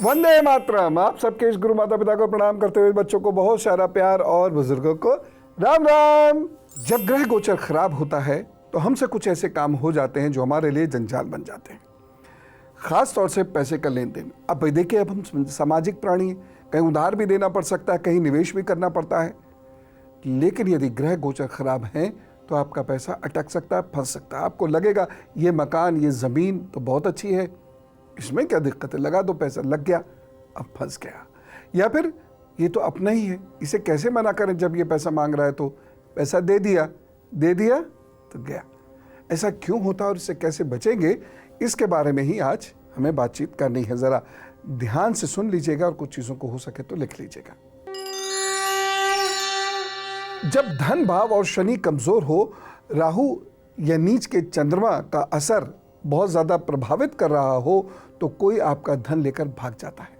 वंदे मातरम। आप सबके इस गुरु माता पिता को प्रणाम करते हुए बच्चों को बहुत सारा प्यार और बुजुर्गों को राम राम। जब ग्रह गोचर खराब होता है तो हमसे कुछ ऐसे काम हो जाते हैं जो हमारे लिए जंजाल बन जाते हैं, खास तौर से पैसे का लेन देन। अब देखिए, अब हम सामाजिक प्राणी हैं, कहीं उधार भी देना पड़ सकता है, कहीं निवेश भी करना पड़ता है। लेकिन यदि ग्रह गोचर खराब हैं तो आपका पैसा अटक सकता है, फंस सकता है। आपको लगेगा ये मकान, ये ज़मीन तो बहुत अच्छी है, इसमें क्या दिक्कत है, लगा दो पैसा, लग गया, अब फंस गया। या फिर ये तो अपना ही है, इसे कैसे मना करें, जब ये पैसा मांग रहा है तो पैसा दे दिया तो गया। ऐसा क्यों होता है और इससे कैसे बचेंगे, इसके बारे में ही आज हमें बातचीत करनी है। ज़रा ध्यान से सुन लीजिएगा और कुछ चीज़ों को हो सके तो लिख लीजिएगा। जब धन भाव और शनि कमज़ोर हो, राहु या नीच के चंद्रमा का असर बहुत ज़्यादा प्रभावित कर रहा हो, तो कोई आपका धन लेकर भाग जाता है।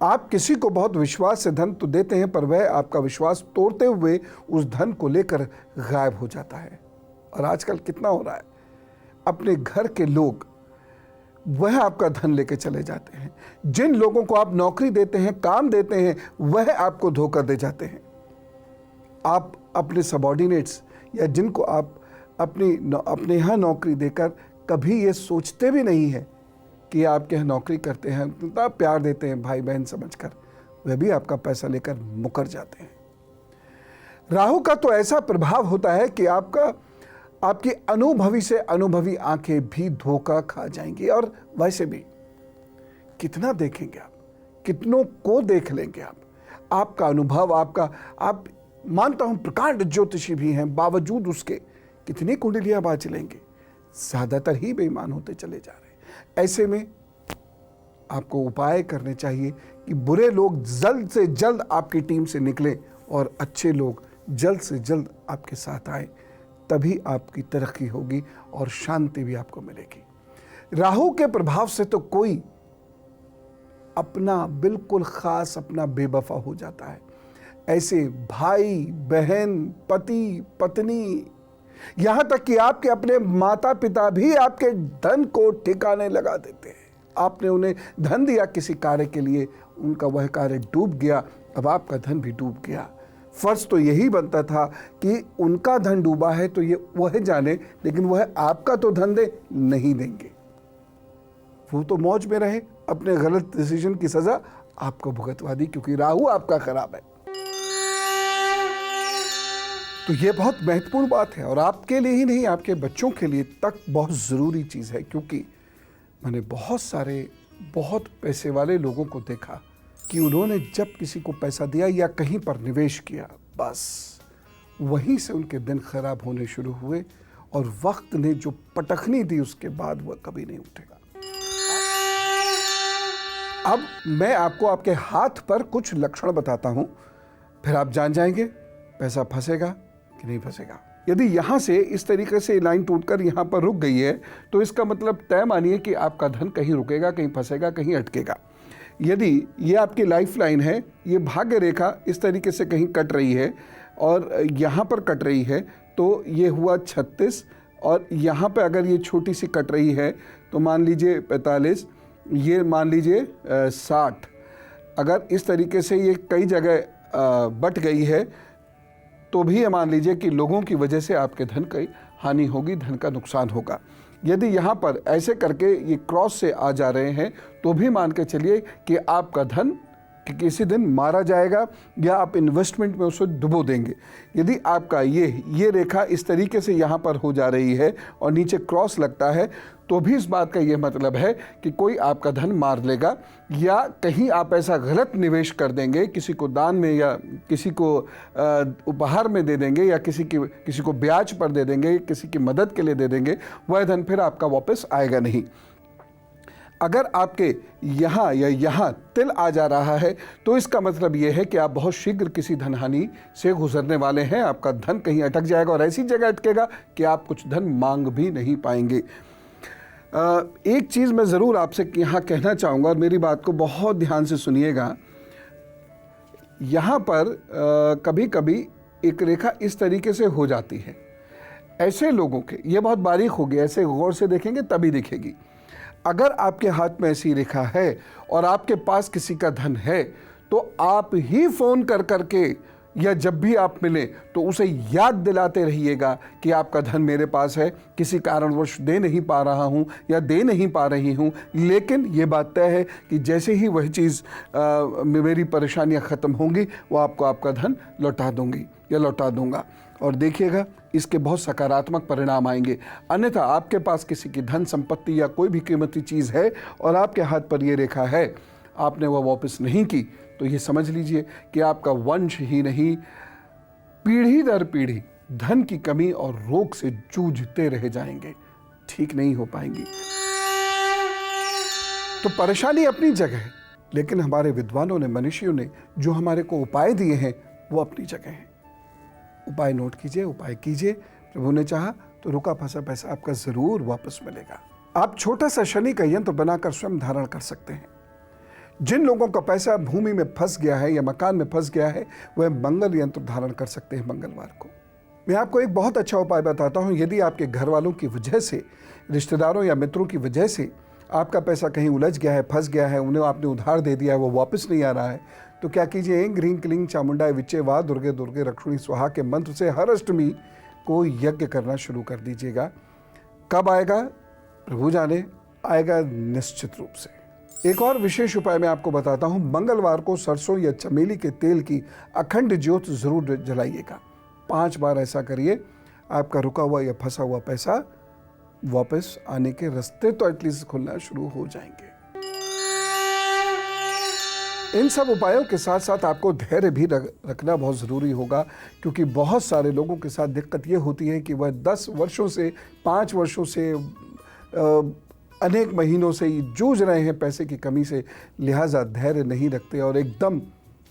आप किसी को बहुत विश्वास से धन तो देते हैं, पर वह आपका विश्वास तोड़ते हुए उस धन को लेकर गायब हो जाता है। और आजकल कितना हो रहा है, अपने घर के लोग वह आपका धन लेके चले जाते हैं। जिन लोगों को आप नौकरी देते हैं, काम देते हैं, वह आपको धोखा दे जाते हैं। आप अपने सबॉर्डिनेट्स या जिनको आप अपने यहाँ नौकरी देकर कभी ये सोचते भी नहीं है कि आपके यहाँ नौकरी करते हैं, इतना प्यार देते हैं भाई बहन समझकर, वह भी आपका पैसा लेकर मुकर जाते हैं। राहु का तो ऐसा प्रभाव होता है कि आपकी अनुभवी से अनुभवी आंखें भी धोखा खा जाएंगी। और वैसे भी कितना देखेंगे आप, कितनों को देख लेंगे आप। आपका अनुभव, आप मानता हूं प्रकांड ज्योतिषी भी हैं, बावजूद उसके कितनी कुंडलियां बाज लेंगे, ज़्यादातर ही बेईमान होते चले जा रहे हैं। ऐसे में आपको उपाय करने चाहिए कि बुरे लोग जल्द से जल्द आपकी टीम से निकलें और अच्छे लोग जल्द से जल्द आपके साथ आए, तभी आपकी तरक्की होगी और शांति भी आपको मिलेगी। राहु के प्रभाव से तो कोई अपना बिल्कुल खास अपना बेवफा हो जाता है। ऐसे भाई बहन, पति पत्नी, यहां तक कि आपके अपने माता पिता भी आपके धन को ठिकाने लगा देते हैं। आपने उन्हें धन दिया किसी कार्य के लिए, उनका वह कार्य डूब गया, अब आपका धन भी डूब गया। फर्ज तो यही बनता था कि उनका धन डूबा है तो ये वह जाने, लेकिन वह आपका तो धन नहीं देंगे। वो तो मौज में रहे, अपने गलत डिसीजन की सजा आपको भुगतवा दी, क्योंकि राहु आपका खराब है। तो ये बहुत महत्वपूर्ण बात है और आपके लिए ही नहीं, आपके बच्चों के लिए तक बहुत ज़रूरी चीज़ है। क्योंकि मैंने बहुत सारे बहुत पैसे वाले लोगों को देखा कि उन्होंने जब किसी को पैसा दिया या कहीं पर निवेश किया, बस वहीं से उनके दिन खराब होने शुरू हुए और वक्त ने जो पटखनी दी उसके बाद वह कभी नहीं उठेगा। अब मैं आपको आपके हाथ पर कुछ लक्षण बताता हूं, फिर आप जान जाएंगे पैसा फंसेगा कि नहीं फंसेगा। यदि यहाँ से इस तरीके से लाइन टूटकर यहाँ पर रुक गई है तो इसका मतलब तय मानिए कि आपका धन कहीं रुकेगा, कहीं फंसेगा, कहीं अटकेगा। यदि ये आपकी लाइफ लाइन है, ये भाग्य रेखा इस तरीके से कहीं कट रही है और यहाँ पर कट रही है, तो ये हुआ 36, और यहाँ पे अगर ये छोटी सी कट रही है तो मान लीजिए 45, ये मान लीजिए 60। अगर इस तरीके से ये कई जगह बट गई है तो भी ये मान लीजिए कि लोगों की वजह से आपके धन की हानि होगी, धन का नुकसान होगा। यदि यहाँ पर ऐसे करके ये क्रॉस से आ जा रहे हैं तो भी मान के चलिए कि आपका धन किसी दिन मारा जाएगा या आप इन्वेस्टमेंट में उसे डुबो देंगे। यदि आपका ये रेखा इस तरीके से यहाँ पर हो जा रही है और नीचे क्रॉस लगता है तो भी इस बात का ये मतलब है कि कोई आपका धन मार लेगा, या कहीं आप ऐसा गलत निवेश कर देंगे, किसी को दान में या किसी को उपहार में दे देंगे या किसी को ब्याज पर दे देंगे, किसी की मदद के लिए दे देंगे, वह धन फिर आपका वापस आएगा नहीं। अगर आपके यहाँ या यहाँ तिल आ जा रहा है तो इसका मतलब ये है कि आप बहुत शीघ्र किसी धनहानि से गुजरने वाले हैं। आपका धन कहीं अटक जाएगा और ऐसी जगह अटकेगा कि आप कुछ धन मांग भी नहीं पाएंगे। एक चीज़ मैं ज़रूर आपसे यहाँ कहना चाहूँगा और मेरी बात को बहुत ध्यान से सुनिएगा। यहाँ पर कभी कभी एक रेखा इस तरीके से हो जाती है। ऐसे लोगों के, ये बहुत बारीक होगी, ऐसे गौर से देखेंगे तभी दिखेगी। अगर आपके हाथ में ऐसी रेखा है और आपके पास किसी का धन है तो आप ही फोन कर करके या जब भी आप मिलें तो उसे याद दिलाते रहिएगा कि आपका धन मेरे पास है, किसी कारणवश दे नहीं पा रहा हूं या दे नहीं पा रही हूं, लेकिन ये बात तय है कि जैसे ही वह चीज़ मेरी परेशानियां ख़त्म होंगी वो आपको आपका धन लौटा दूंगी या लौटा दूंगा। और देखिएगा इसके बहुत सकारात्मक परिणाम आएंगे। अन्यथा आपके पास किसी की धन संपत्ति या कोई भी कीमती चीज़ है और आपके हाथ पर ये रेखा है, आपने वह वापस नहीं की, तो ये समझ लीजिए कि आपका वंश ही नहीं, पीढ़ी दर पीढ़ी धन की कमी और रोग से जूझते रह जाएंगे, ठीक नहीं हो पाएंगी। तो परेशानी अपनी जगह है, लेकिन हमारे विद्वानों ने, मनुष्यों ने जो हमारे को उपाय दिए हैं वो अपनी जगह हैं। उपाय नोट कीजिए, उपाय कीजिए। प्रभु ने चाहा तो रुका फंसा पैसा आपका जरूर वापस मिलेगा। आप छोटा सा शनि का यंत्र बनाकर स्वयं धारण कर सकते हैं। जिन लोगों का पैसा भूमि में फंस गया है या मकान में फंस गया है वह मंगल यंत्र धारण कर सकते हैं मंगलवार को। मैं आपको एक बहुत अच्छा उपाय बताता हूं। यदि आपके घर वालों की वजह से, रिश्तेदारों या मित्रों की वजह से आपका पैसा कहीं उलझ गया है, फंस गया है, उन्हें आपने उधार दे दिया है, वो वापस नहीं आ रहा है, तो क्या कीजिए, ह्रीं क्लीं चामुंडाय विच्चे वा दुर्गे दुर्गे रक्षुणी स्वाहा के मंत्र से हर अष्टमी को यज्ञ करना शुरू कर दीजिएगा। कब आएगा प्रभु जाने, आएगा निश्चित रूप से। एक और विशेष उपाय मैं आपको बताता हूं। मंगलवार को सरसों या चमेली के तेल की अखंड ज्योत जरूर जलाइएगा। 5 बार ऐसा करिए, आपका रुका हुआ या फंसा हुआ पैसा वापस आने के रास्ते तो एटलीस्ट खुलना शुरू हो जाएंगे। इन सब उपायों के साथ साथ आपको धैर्य भी रखना बहुत ज़रूरी होगा, क्योंकि बहुत सारे लोगों के साथ दिक्कत ये होती है कि वह 10 वर्षों से, 5 वर्षों से, अनेक महीनों से जूझ रहे हैं पैसे की कमी से, लिहाजा धैर्य नहीं रखते और एकदम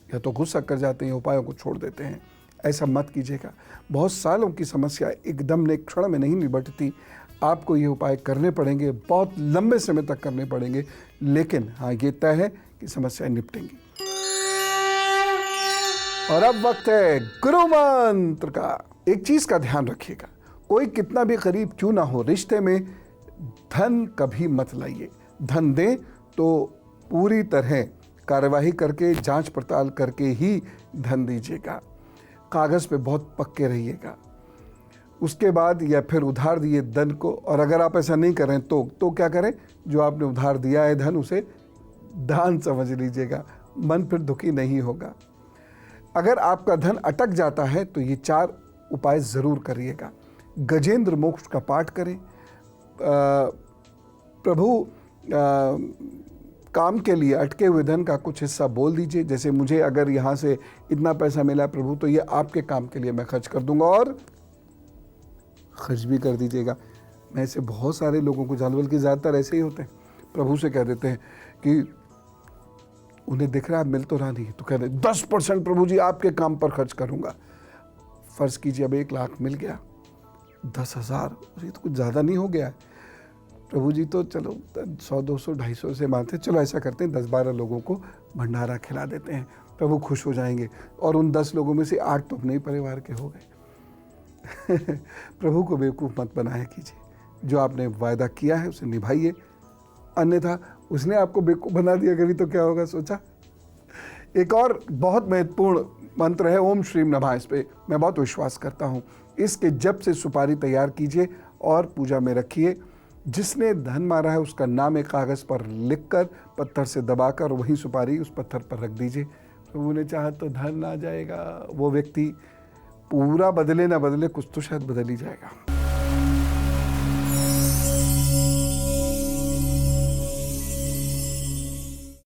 या तो गुस्सा कर जाते हैं, उपायों को छोड़ देते हैं। ऐसा मत कीजिएगा। बहुत सालों की समस्या एकदम ने क्षण में नहीं निबटती। आपको ये उपाय करने पड़ेंगे, बहुत लंबे समय तक करने पड़ेंगे, लेकिन हाँ ये तय है कि समस्याएं निपटेंगी। और अब वक्त है गुरु मंत्र का। एक चीज का ध्यान रखिएगा, कोई कितना भी करीब क्यों ना हो, रिश्ते में धन कभी मत लाइए। धन दें तो पूरी तरह कार्यवाही करके, जांच पड़ताल करके ही धन दीजिएगा। कागज पे बहुत पक्के रहिएगा। उसके बाद या फिर उधार दिए धन को, और अगर आप ऐसा नहीं करें तो क्या करें, जो आपने उधार दिया है धन उसे दान समझ लीजिएगा, मन फिर दुखी नहीं होगा। अगर आपका धन अटक जाता है तो ये 4 उपाय जरूर करिएगा। गजेंद्र मोक्ष का पाठ करें। प्रभु काम के लिए अटके हुए धन का कुछ हिस्सा बोल दीजिए, जैसे मुझे अगर यहाँ से इतना पैसा मिला प्रभु तो ये आपके काम के लिए मैं खर्च कर दूंगा, और खर्च भी कर दीजिएगा। मैं ऐसे बहुत सारे लोगों को जानवर की ज़्यादातर ऐसे ही होते हैं, प्रभु से कह देते हैं कि उन्हें दिख रहा है मिल तो रहा नहीं, तो कह रहे 10% प्रभु जी आपके काम पर खर्च करूंगा। फर्ज कीजिए अब 1 लाख मिल गया, 10,000, ये तो कुछ ज़्यादा नहीं हो गया है प्रभु जी, तो चलो 100, 200, 250 से मानते, चलो ऐसा करते हैं 10-12 लोगों को भंडारा खिला देते हैं, प्रभु खुश हो जाएंगे, और उन 10 लोगों में से 8 तो अपने ही परिवार के हो गए। प्रभु को बेवकूफ़ मत बनाया कीजिए। जो आपने वायदा किया है उसे निभाइए, अन्यथा उसने आपको बेवकूफ़ बना दिया कभी तो क्या होगा सोचा। एक और बहुत महत्वपूर्ण मंत्र है ओम श्रीम नमः। इस पे मैं बहुत विश्वास करता हूँ। इसके जप से सुपारी तैयार कीजिए और पूजा में रखिए। जिसने धन मारा है उसका नाम एक कागज़ पर लिखकर पत्थर से दबाकर वही सुपारी उस पत्थर पर रख दीजिए। प्रभु ने चाहा तो धन आ जाएगा। वो व्यक्ति पूरा बदले ना बदले, कुछ तो शायद बदल ही जाएगा।